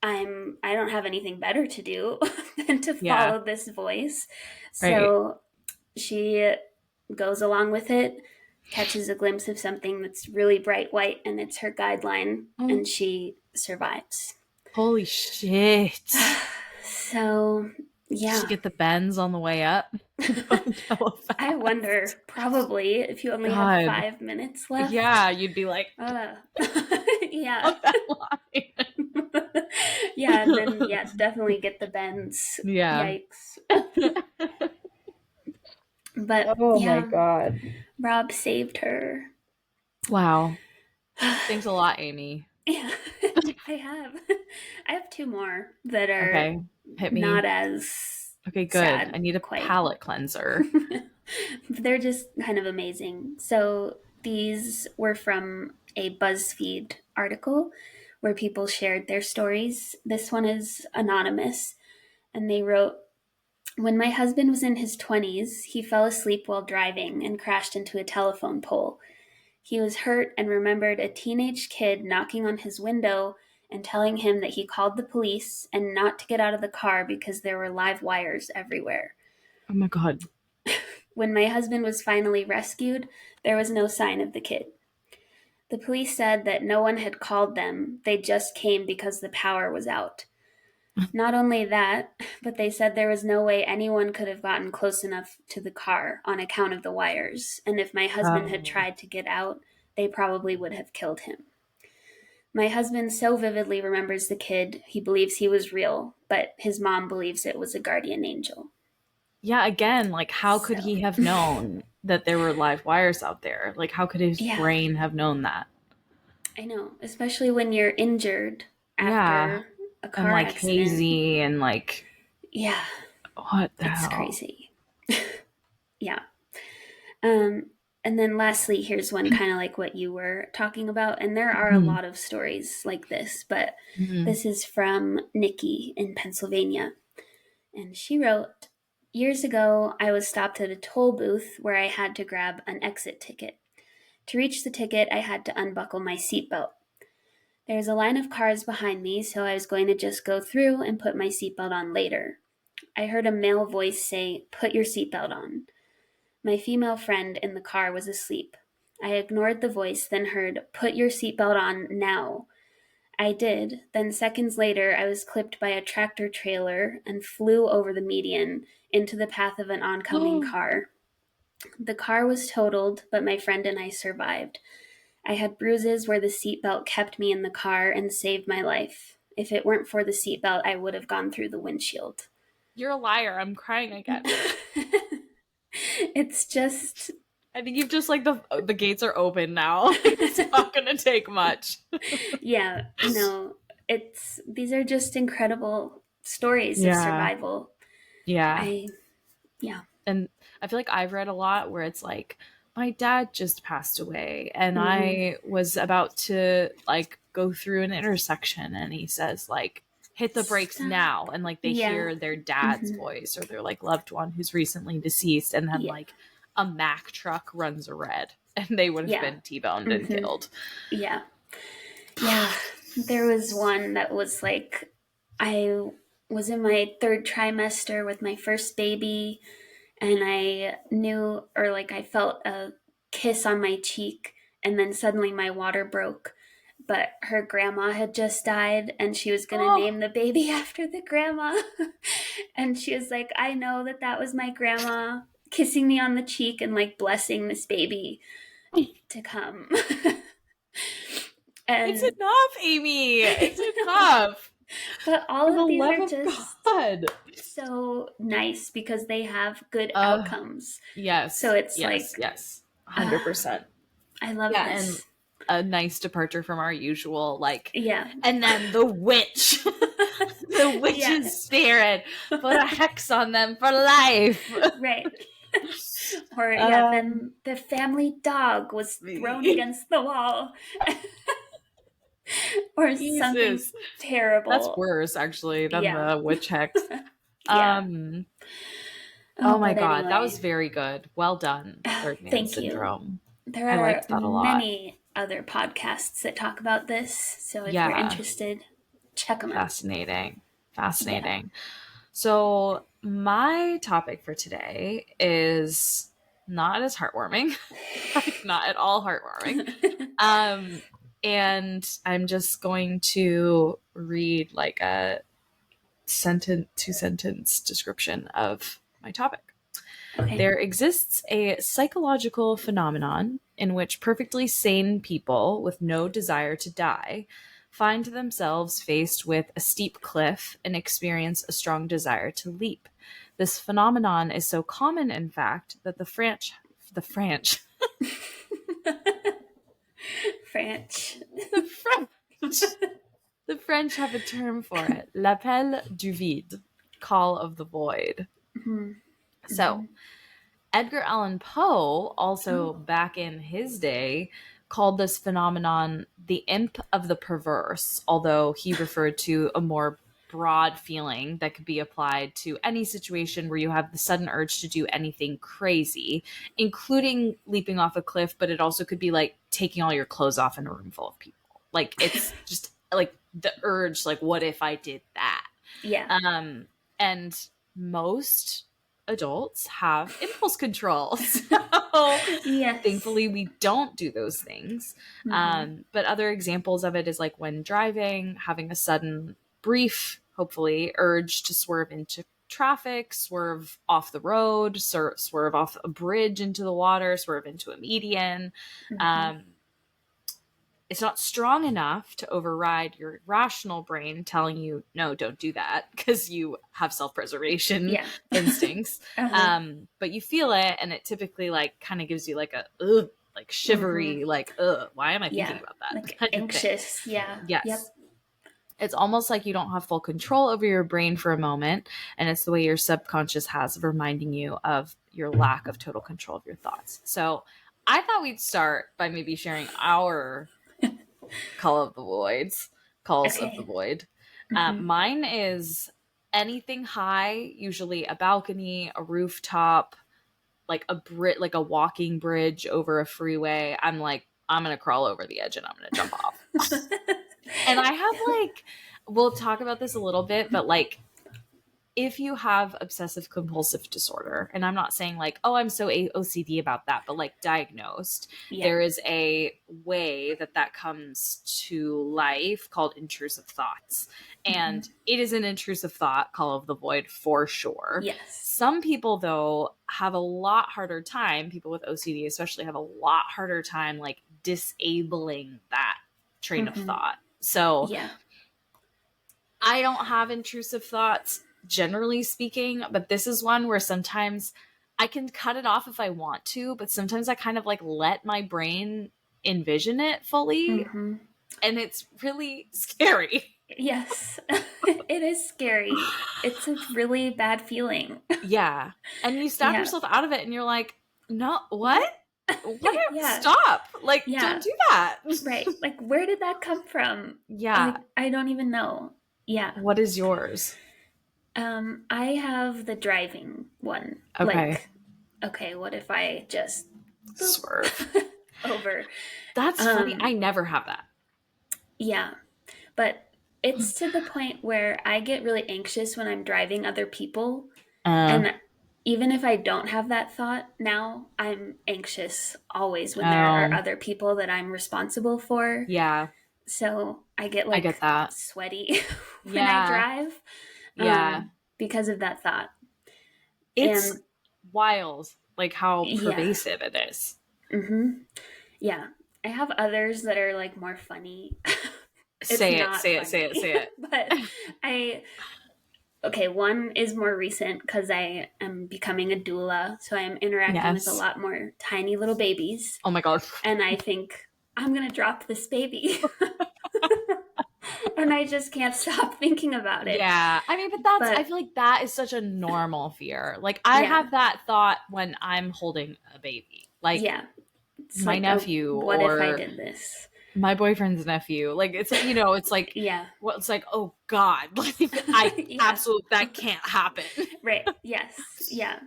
I don't have anything better to do than to follow this voice. So she goes along with it, catches a glimpse of something that's really bright white, and it's her guideline, and she survives. Holy shit. So, yeah. Did she get the bends on the way up? I wonder, probably, if you only have 5 minutes left. Yeah, you'd be like, yeah. Yeah, and then, definitely get the bends. Yeah. Yikes. But, my God. Rob saved her. Wow. Thanks a lot, Amy. Yeah, I have 2 more that are Hit me. not as Okay, good. sad, I need a palate cleanser. They're just kind of amazing. So these were from a BuzzFeed article where people shared their stories. This one is anonymous, and they wrote, when my husband was in his 20s, he fell asleep while driving and crashed into a telephone pole. He was hurt and remembered a teenage kid knocking on his window and telling him that he called the police and not to get out of the car because there were live wires everywhere. Oh my God. When my husband was finally rescued, there was no sign of the kid. The police said that no one had called them. They just came because the power was out. Not only that, but they said there was no way anyone could have gotten close enough to the car on account of the wires, and if my husband had tried to get out, they probably would have killed him. My husband so vividly remembers the kid, he believes he was real, but his mom believes it was a guardian angel. Yeah, again, like, how could he have known that there were live wires out there? Like, how could his brain have known that? I know, especially when you're injured after a car and, like, accident. hazy and, like... Yeah. What the hell? It's crazy. Yeah. And then lastly, here's one kind of like what you were talking about. And there are a lot of stories like this, but this is from Nikki in Pennsylvania. And she wrote, years ago, I was stopped at a toll booth where I had to grab an exit ticket. To reach the ticket, I had to unbuckle my seatbelt. There was a line of cars behind me, so I was going to just go through and put my seatbelt on later. I heard a male voice say, "Put your seatbelt on." My female friend in the car was asleep. I ignored the voice, then heard, "Put your seatbelt on now." I did. Then seconds later, I was clipped by a tractor trailer and flew over the median into the path of an oncoming car. The car was totaled, but my friend and I survived. I had bruises where the seatbelt kept me in the car and saved my life. If it weren't for the seatbelt, I would have gone through the windshield. You're a liar. I'm crying again. It's just... I think you've just, like, the gates are open now. It's not going to take much. Yeah, no. These are just incredible stories of survival. Yeah. And I feel like I've read a lot where it's like, my dad just passed away and I was about to, like, go through an intersection and he says, like, hit the brakes now. And, like, they hear their dad's voice or their, like, loved one who's recently deceased. And then, like, a Mack truck runs a red and they would have been T-boned and killed. Yeah. Yeah. There was one that was like, I was in my 3rd trimester with my first baby, and I knew, or like I felt a kiss on my cheek, and then suddenly my water broke. But her grandma had just died, and she was going to name the baby after the grandma. And she was like, I know that that was my grandma kissing me on the cheek and like blessing this baby to come. And it's enough, Amy. It's enough. But all of these are just so nice because they have good outcomes. Yes. So it's yes, 100%. I love this. And a nice departure from our usual, like, yeah. And then the witch, the witch's spirit, put a hex on them for life. Right. Or then the family dog was thrown against the wall. Or something terrible. That's worse, actually, than the witch hex. Oh my God, anyway. That was very good. Well done, Third Man Syndrome. There are many other podcasts that talk about this, so if you're interested, check them out. Fascinating. Yeah. So my topic for today is not as heartwarming, not at all heartwarming. And I'm just going to read like a 2-sentence description of my topic. Okay. There exists a psychological phenomenon in which perfectly sane people with no desire to die find themselves faced with a steep cliff and experience a strong desire to leap. This phenomenon is so common, in fact, that the French have a term for it. L'appel du vide, call of the void. Mm-hmm. So, Edgar Allan Poe, also back in his day, called this phenomenon the imp of the perverse, although he referred to a more broad feeling that could be applied to any situation where you have the sudden urge to do anything crazy, including leaping off a cliff, but it also could be like taking all your clothes off in a room full of people. Like, it's just like the urge, like, what if I did that? Yeah. And most adults have impulse control. So thankfully we don't do those things. Mm-hmm. But other examples of it is like when driving, having a sudden, brief, hopefully, urge to swerve into traffic, swerve off the road, swerve off a bridge into the water, swerve into a median. Mm-hmm. It's not strong enough to override your rational brain telling you, no, don't do that, because you have self-preservation instincts. Uh-huh. But you feel it, and it typically like kind of gives you like a like shivery, like why am I thinking about that? Like anxious. Yeah. Yes. Yep. It's almost like you don't have full control over your brain for a moment, and it's the way your subconscious has of reminding you of your lack of total control of your thoughts. So I thought we'd start by maybe sharing our calls of the void. Mm-hmm. Mine is anything high, usually a balcony, a rooftop, like a walking bridge over a freeway. I'm like, I'm gonna crawl over the edge and I'm gonna jump off. And I have like, we'll talk about this a little bit, but like, if you have obsessive compulsive disorder, and I'm not saying like, oh, I'm so OCD about that, but like diagnosed, there is a way that comes to life called intrusive thoughts. And it is an intrusive thought, call of the void, for sure. Yes. Some people, though, have a lot harder time, people with OCD especially have a lot harder time like disabling that train of thought. So I don't have intrusive thoughts, generally speaking, but this is one where sometimes I can cut it off if I want to, but sometimes I kind of like let my brain envision it fully, and it's really scary. Yes, it is scary. It's a really bad feeling. Yeah. And you snap yourself out of it and you're like, no, what? Stop. Like, don't do that. Right. Like, where did that come from? Yeah. I don't even know. Yeah. What is yours? I have the driving one. Okay. Like, okay, what if I just swerve over? That's funny. I never have that. Yeah. But it's to the point where I get really anxious when I'm driving other people. And even if I don't have that thought now, I'm anxious always when there are other people that I'm responsible for. Yeah. So I get I get that. sweaty when I drive. Yeah. Because of that thought. It's wild, like how pervasive it is. Mm-hmm. Yeah. I have others that are like more funny. Say it. But one is more recent because I am becoming a doula. So I am interacting with a lot more tiny little babies. Oh my God. And I think, I'm going to drop this baby. And I just can't stop thinking about it. Yeah. I mean, but I feel like that is such a normal fear. Like, I have that thought when I'm holding a baby. Like, it's my nephew, what if I did this? My boyfriend's nephew. Like, it's, it's like, well, it's like, oh God, like, absolutely, that can't happen. Right. Yes. Yeah.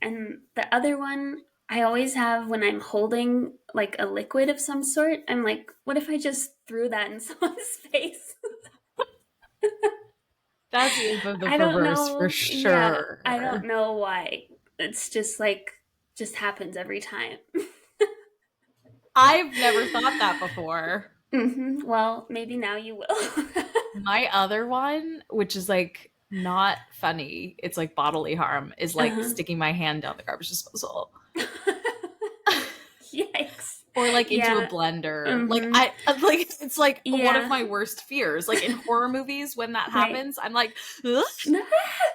And the other one I always have when I'm holding like a liquid of some sort, I'm like, what if I just threw that in someone's face? That's the perverse for sure. Yeah, I don't know why. It's just happens every time. I've never thought that before. Mm-hmm. Well, maybe now you will. My other one, which is like not funny, it's like bodily harm, is like sticking my hand down the garbage disposal. Yikes. Or like into a blender. Mm-hmm. It's like one of my worst fears. Like in horror movies, when that happens, I'm like, ugh.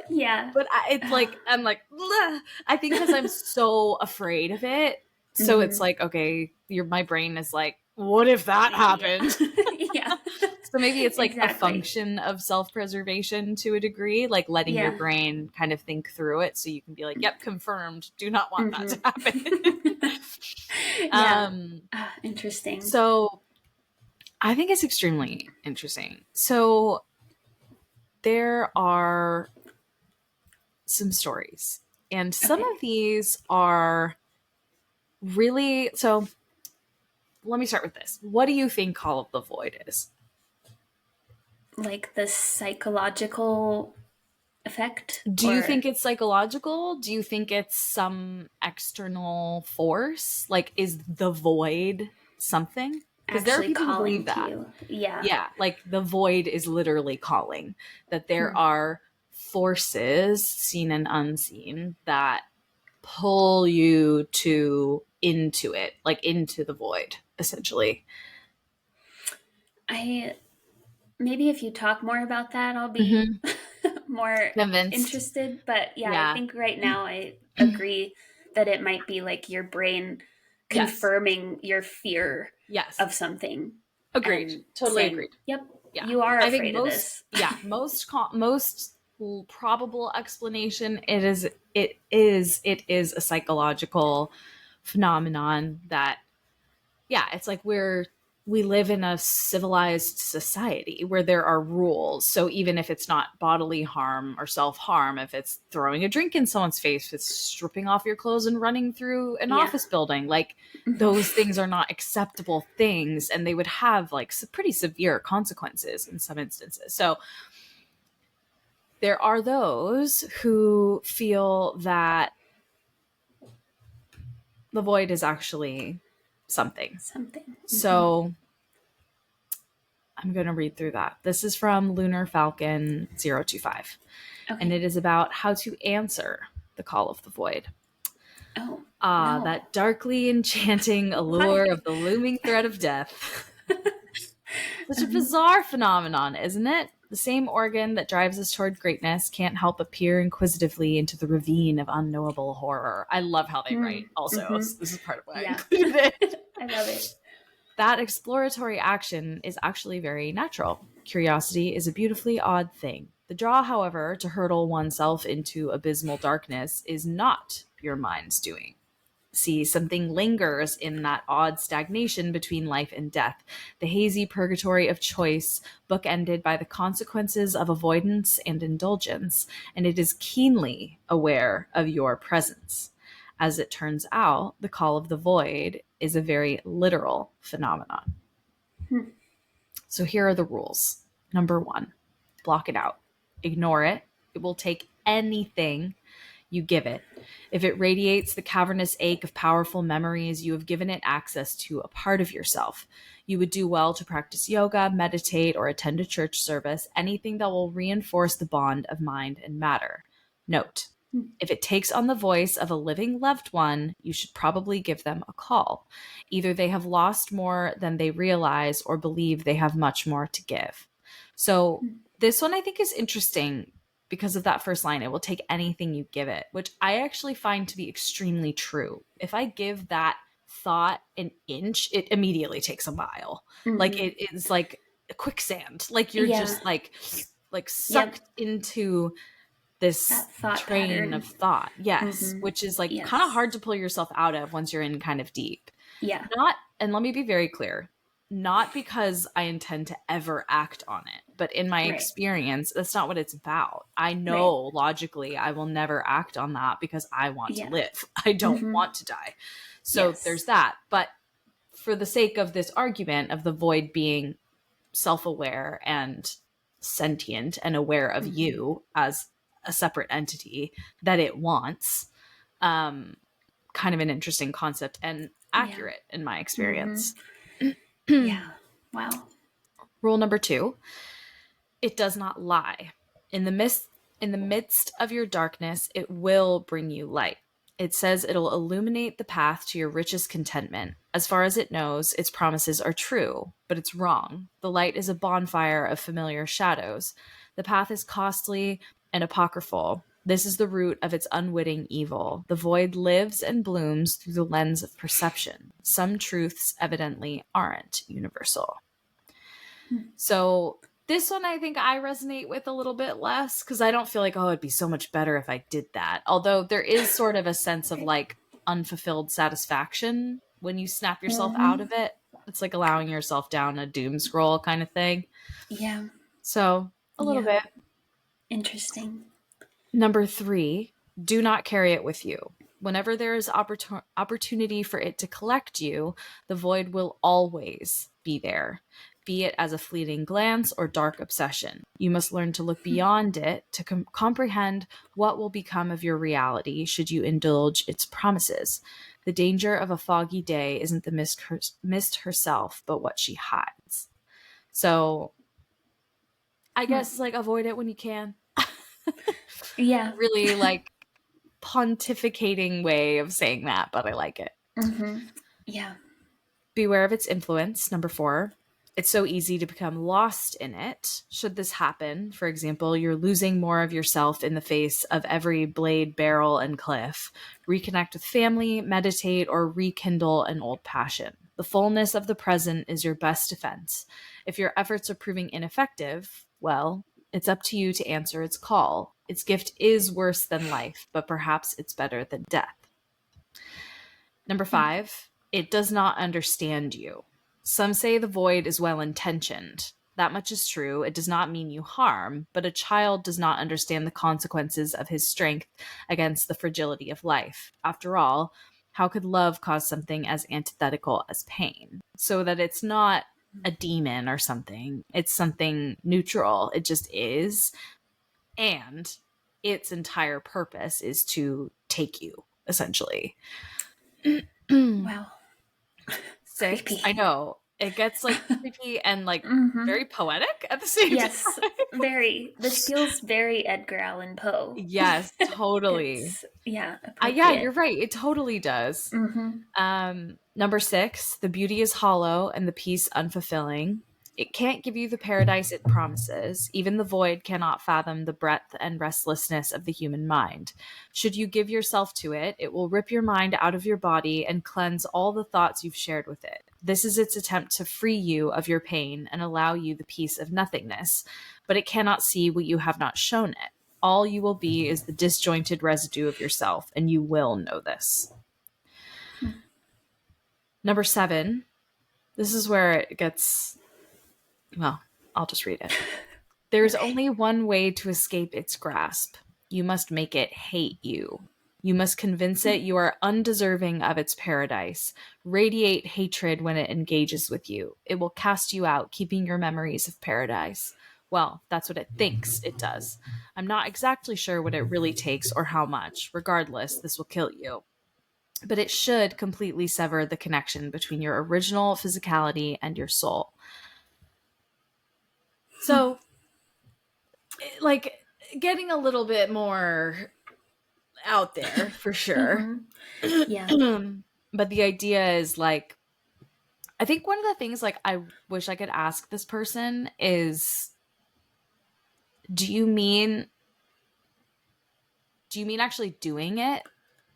Yeah. But I'm like, ugh. I think because I'm so afraid of it. So it's like, okay, my brain is like, what if that happened? Yeah. So maybe it's like a function of self-preservation to a degree, like letting your brain kind of think through it so you can be like, yep, confirmed. Do not want that to happen. Interesting. So I think it's extremely interesting. So there are some stories, and some of these are really, so let me start with this. What do you think Call of the Void is? Like the psychological effect? Do you think it's psychological? Do you think it's some external force? Like, is the void something? Because there are people who believe that. Yeah, like the void is literally calling. That there are forces, seen and unseen, that pull you into it, like into the void, essentially. Maybe if you talk more about that, I'll be more convinced, interested. But I think right now I agree that it might be like your brain confirming your fear of something. Agreed. Totally agreed. Yep. Yeah. You are afraid of this. Most probable explanation, it is a psychological phenomenon that, it's like we live in a civilized society where there are rules. So even if it's not bodily harm or self-harm, if it's throwing a drink in someone's face, if it's stripping off your clothes and running through an office building, like those things are not acceptable things, and they would have like pretty severe consequences in some instances. So there are those who feel that the void is actually something. So I'm going to read through that. This is from Lunar Falcon 025. And it is about how to answer the call of the void. That darkly enchanting allure of the looming threat of death. Such a bizarre phenomenon, isn't it? The same organ that drives us toward greatness can't help but peer inquisitively into the ravine of unknowable horror. I love how they write also. This is part of why I included it. I love it. That exploratory action is actually very natural. Curiosity is a beautifully odd thing. The draw, however, to hurtle oneself into abysmal darkness is not your mind's doing. See, something lingers in that odd stagnation between life and death, the hazy purgatory of choice, bookended by the consequences of avoidance and indulgence, and it is keenly aware of your presence. As it turns out, the call of the void is a very literal phenomenon. So here are the rules. Number 1, block it out. Ignore it. It will take anything you give it. If it radiates the cavernous ache of powerful memories, you have given it access to a part of yourself. You would do well to practice yoga, meditate, or attend a church service, anything that will reinforce the bond of mind and matter. Note, if it takes on the voice of a living loved one, you should probably give them a call. Either they have lost more than they realize or believe they have much more to give. So this one I think is interesting because of that first line. It will take anything you give it, which I actually find to be extremely true. If I give that thought an inch, it immediately takes a mile. Like it is like a quicksand. Like you're just like sucked into this train pattern of thought. Yes. Which is like kind of hard to pull yourself out of once you're in kind of deep. Yeah. And let me be very clear, not because I intend to ever act on it, but in my experience, that's not what it's about. I know logically I will never act on that because I want to live. I don't want to die. So there's that. But for the sake of this argument of the void being self-aware and sentient and aware of you as a separate entity that it wants, kind of an interesting concept and accurate in my experience. Yeah. Wow. Rule number 2, it does not lie. In the midst of your darkness, it will bring you light. It says it'll illuminate the path to your richest contentment. As far as it knows, its promises are true, but it's wrong. The light is a bonfire of familiar shadows. The path is costly and apocryphal. This is the root of its unwitting evil. The void lives and blooms through the lens of perception. Some truths evidently aren't universal. So this one I think I resonate with a little bit less because I don't feel like, oh, it'd be so much better if I did that. Although there is sort of a sense of like unfulfilled satisfaction when you snap yourself out of it. It's like allowing yourself down a doom scroll kind of thing. Yeah. So a little bit. Interesting. Number 3, do not carry it with you. Whenever there is opportunity for it to collect you, the void will always be there, be it as a fleeting glance or dark obsession. You must learn to look beyond it to comprehend what will become of your reality should you indulge its promises. The danger of a foggy day isn't the mist herself, but what she hides. So I guess it's like avoid it when you can. Yeah. Really like pontificating way of saying that, but I like it. Yeah. Beware of its influence. Number 4, it's so easy to become lost in it. Should this happen, for example, you're losing more of yourself in the face of every blade, barrel, and cliff. Reconnect with family, meditate, or rekindle an old passion. The fullness of the present is your best defense. If your efforts are proving ineffective, well, it's up to you to answer its call. Its gift is worse than life, but perhaps it's better than death. Number 5, it does not understand you. Some say the void is well-intentioned. That much is true. It does not mean you harm, but a child does not understand the consequences of his strength against the fragility of life. After all, how could love cause something as antithetical as pain? So that it's not a demon or something. It's something neutral. It just is. And its entire purpose is to take you, essentially. Wow. 6. Creepy. I know. It gets like creepy and like very poetic at the same time. Yes, very. This feels very Edgar Allan Poe. Yes, totally. Yeah, you're right. It totally does. Number 6, the beauty is hollow and the peace unfulfilling. It can't give you the paradise it promises. Even the void cannot fathom the breadth and restlessness of the human mind. Should you give yourself to it, it will rip your mind out of your body and cleanse all the thoughts you've shared with it. This is its attempt to free you of your pain and allow you the peace of nothingness, but it cannot see what you have not shown it. All you will be is the disjointed residue of yourself, and you will know this. Number 7, this is where it gets... Well, I'll just read it. There's only one way to escape its grasp. You must make it hate you. You must convince it you are undeserving of its paradise. Radiate hatred when it engages with you. It will cast you out, keeping your memories of paradise. Well, that's what it thinks it does. I'm not exactly sure what it really takes or how much. Regardless, this will kill you. But it should completely sever the connection between your original physicality and your soul. So, like, getting a little bit more out there for sure. Yeah. But the idea is like, I think one of the things like I wish I could ask this person is, do you mean actually doing it,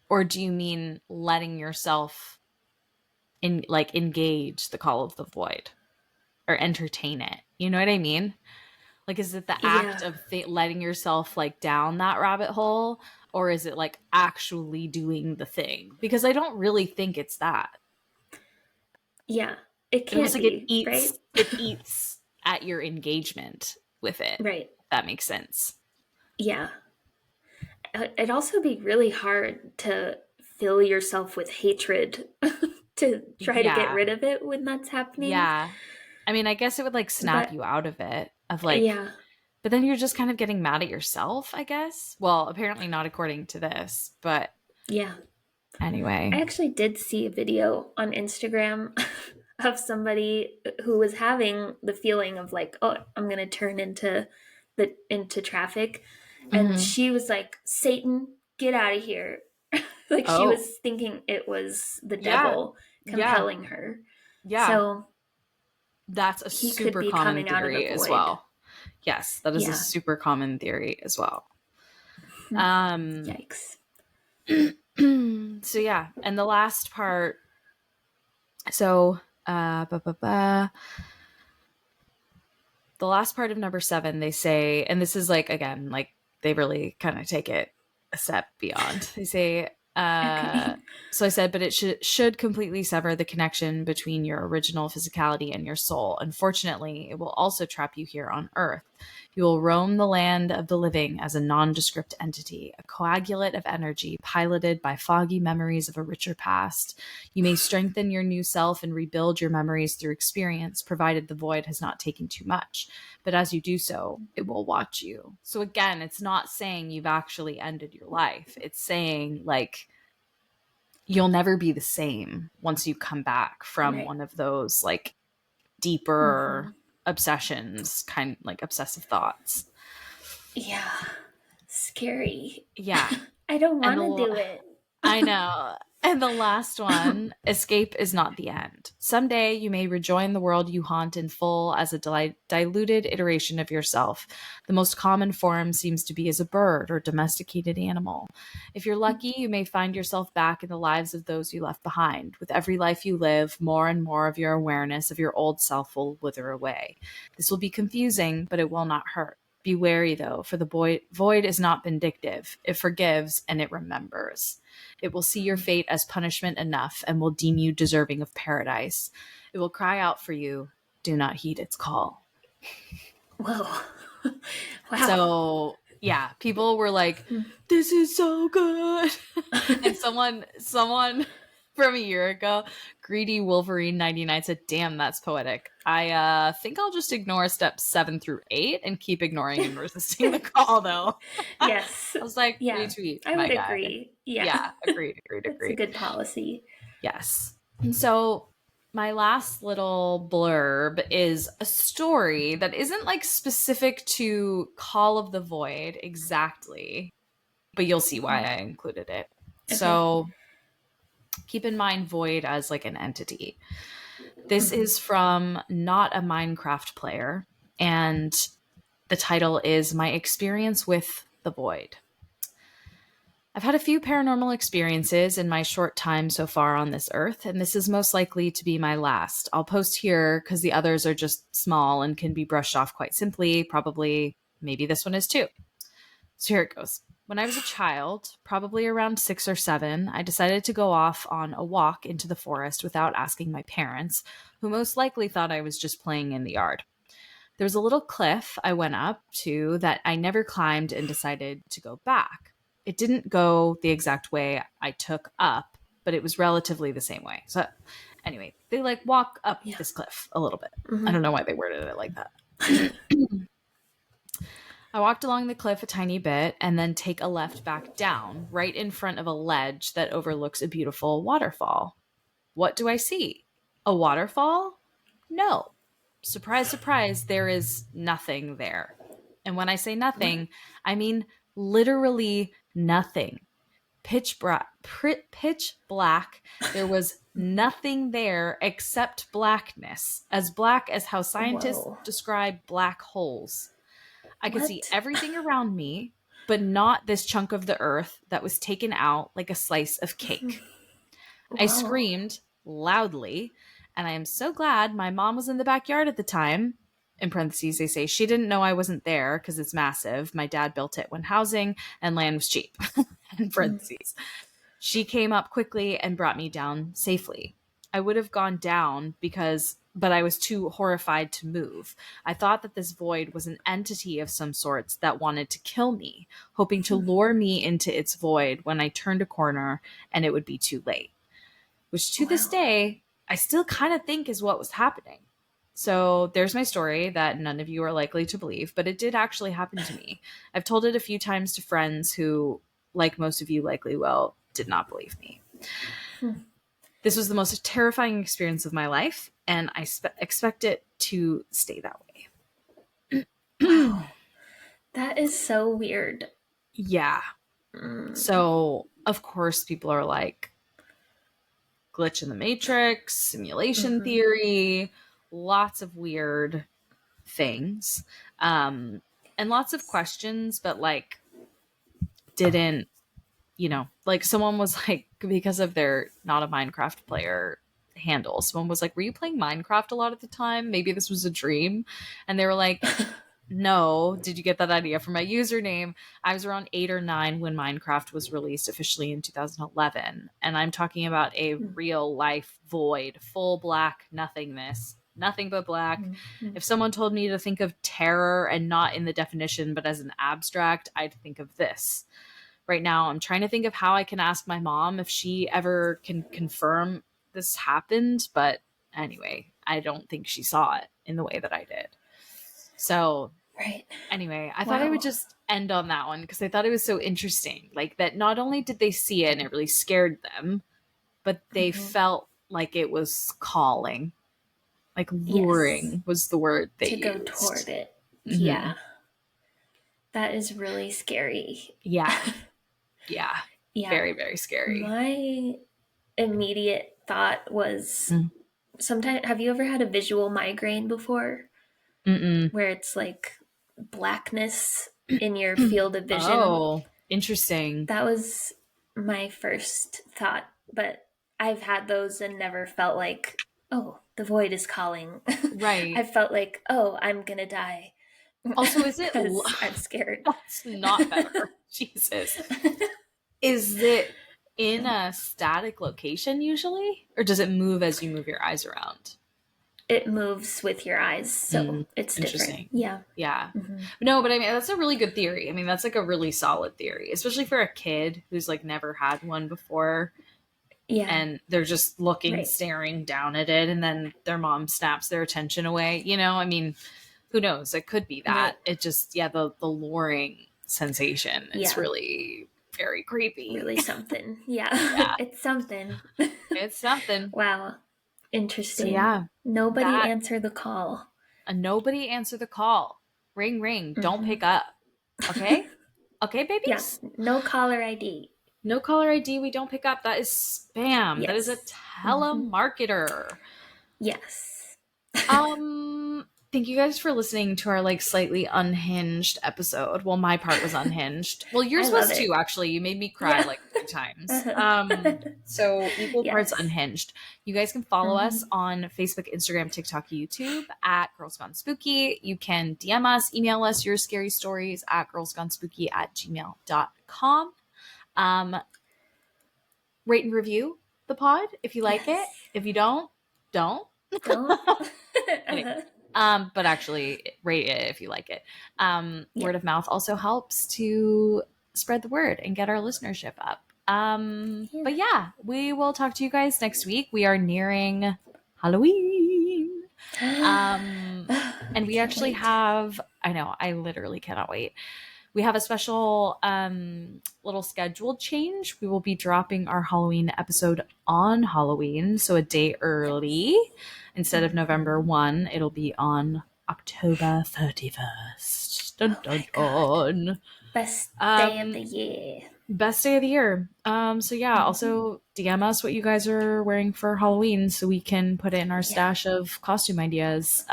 or do you mean letting yourself engage the call of the void or entertain it? You know what I mean? Like, is it the act of letting yourself like down that rabbit hole, or is it like actually doing the thing? Because I don't really think it's that. Yeah, it can't be, right? It eats at your engagement with it. Right. If that makes sense. Yeah. It'd also be really hard to fill yourself with hatred to try to get rid of it when that's happening. Yeah. I mean, I guess it would like snap you out of it, of like, yeah. But then you're just kind of getting mad at yourself, I guess. Well, apparently not according to this, but yeah. Anyway. I actually did see a video on Instagram of somebody who was having the feeling of like, oh, I'm going to turn into traffic. And she was like, Satan, get out of here. Like she was thinking it was the devil compelling her. Yeah. So that's a super common theory as well. Yes, that is a super common theory as well. Yikes. So yeah, and the last part, so the last part of number 7, they say, and this is like, again, like they really kind of take it a step beyond. They say, okay. So I said, but it should completely sever the connection between your original physicality and your soul. Unfortunately, it will also trap you here on Earth. You will roam the land of the living as a nondescript entity, a coagulate of energy piloted by foggy memories of a richer past. You may strengthen your new self and rebuild your memories through experience, provided the void has not taken too much. But as you do so, it will watch you. So again, it's not saying you've actually ended your life. It's saying like, you'll never be the same once you come back from one of those like deeper obsessions, kind of like obsessive thoughts. Yeah. Scary. Yeah. I don't want to do it. I know. And the last one, escape is not the end. Someday you may rejoin the world you haunt in full as a diluted iteration of yourself. The most common form seems to be as a bird or domesticated animal. If you're lucky, you may find yourself back in the lives of those you left behind. With every life you live, more and more of your awareness of your old self will wither away. This will be confusing, but it will not hurt. Be wary, though, for the void is not vindictive. It forgives and it remembers. It will see your fate as punishment enough and will deem you deserving of paradise. It will cry out for you. Do not heed its call. Whoa. Wow. So, yeah, people were like, this is so good. And someone from a year ago, Greedy Wolverine 99 said, damn, that's poetic. I think I'll just ignore steps 7 through 8 and keep ignoring and resisting the call, though. Yes. I was like, retweet. I would agree. Yeah, agreed. That's a good policy. Yes. And so my last little blurb is a story that isn't like specific to Call of the Void exactly, but you'll see why I included it. Okay. So keep in mind Void as like an entity. This is from Not a Minecraft Player, and the title is My Experience with the Void. I've had a few paranormal experiences in my short time so far on this earth, and this is most likely to be my last. I'll post here because the others are just small and can be brushed off quite simply. Probably, maybe this one is too. So here it goes. When I was a child, probably around 6 or 7, I decided to go off on a walk into the forest without asking my parents, who most likely thought I was just playing in the yard. There was a little cliff I went up to that I never climbed and decided to go back. It didn't go the exact way I took up, but it was relatively the same way. So anyway, they like walk up this cliff a little bit. I don't know why they worded it like that. I walked along the cliff a tiny bit and then take a left back down, right in front of a ledge that overlooks a beautiful waterfall. What do I see? A waterfall? No. Surprise, surprise, there is nothing there. And when I say nothing, I mean literally nothing. Pitch black. There was nothing there except blackness, as black as how scientists describe black holes. I could see everything around me, but not this chunk of the earth that was taken out like a slice of cake. I screamed loudly, and I am so glad my mom was in the backyard at the time. In parentheses, they say she didn't know I wasn't there because it's massive. My dad built it when housing and land was cheap. In parentheses. She came up quickly and brought me down safely. I would have gone down but I was too horrified to move. I thought that this void was an entity of some sorts that wanted to kill me, hoping to lure me into its void when I turned a corner and it would be too late. Which to this day, I still kind of think is what was happening. So there's my story that none of you are likely to believe, but it did actually happen to me. I've told it a few times to friends who, like most of you likely will, did not believe me. This was the most terrifying experience of my life, and I expect it to stay that way. Wow. That is so weird. Yeah. So, of course, people are like, glitch in the matrix, simulation theory, lots of weird things, and lots of questions, but like didn't, like someone was like, because of their not a Minecraft player handle, someone was like, were you playing Minecraft a lot at the time? Maybe this was a dream. And they were like, no, did you get that idea from my username? I was around 8 or 9 when Minecraft was released officially in 2011. And I'm talking about a real life void, full black nothingness, nothing but black. If someone told me to think of terror and not in the definition, but as an abstract, I'd think of this. Right now, I'm trying to think of how I can ask my mom if she ever can confirm this happened. But anyway, I don't think she saw it in the way that I did. So anyway, I thought I would just end on that one because I thought it was so interesting. Like that not only did they see it and it really scared them, but they felt like it was calling. Like luring was the word they used. To go toward it. Yeah. That is really scary. Yeah. Yeah. Very, very scary. My immediate thought was sometimes, have you ever had a visual migraine before? Where it's like blackness in your field of vision. Oh, interesting. That was my first thought, but I've had those and never felt like, oh, the void is calling. Right. I felt like, oh, I'm gonna die. Also, is it? I'm scared. That's not better. Jesus. Is it in a static location usually, or does it move as you move your eyes around? It moves with your eyes, so it's different. Yeah. No, but I mean, that's a really good theory. I mean, that's like a really solid theory, especially for a kid who's like never had one before. Yeah. And they're just looking, staring down at it, and then their mom snaps their attention away. I mean, who knows? It could be that. It just, the luring sensation is really very creepy. Really something. Yeah. It's something. It's something. Wow. Interesting. So, nobody answer the call. Nobody answer the call. Ring, ring. Don't pick up. Okay? Okay, babies? Yeah. No caller ID. No caller ID. We don't pick up. That is spam. Yes. That is a telemarketer. Yes. Thank you guys for listening to our like slightly unhinged episode. Well, my part was unhinged. Well, yours was too, actually. You made me cry like 3 times. So equal parts unhinged. You guys can follow us on Facebook, Instagram, TikTok, YouTube at Girls Gone Spooky. You can DM us, email us your scary stories at girlsgonespooky@gmail.com. Rate and review the pod if you like it. If you don't. Anyway. But actually rate it if you like it. Word of mouth also helps to spread the word and get our listenership up. But we will talk to you guys next week. We are nearing Halloween. And we actually have I know. I literally cannot wait. We have a special little scheduled change. We will be dropping our Halloween episode on Halloween, so a day early. Instead of November 1, it'll be on October 31st. Dun, dun, dun. Best day of the year. Best day of the year. So yeah, also DM us what you guys are wearing for Halloween so we can put it in our stash of costume ideas.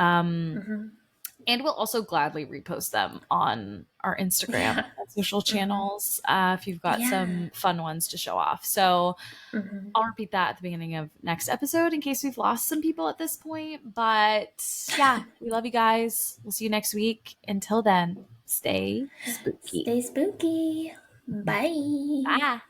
And we'll also gladly repost them on our Instagram and social channels if you've got some fun ones to show off. So I'll repeat that at the beginning of next episode in case we've lost some people at this point. But yeah, we love you guys. We'll see you next week. Until then, stay spooky. Stay spooky. Bye. Bye.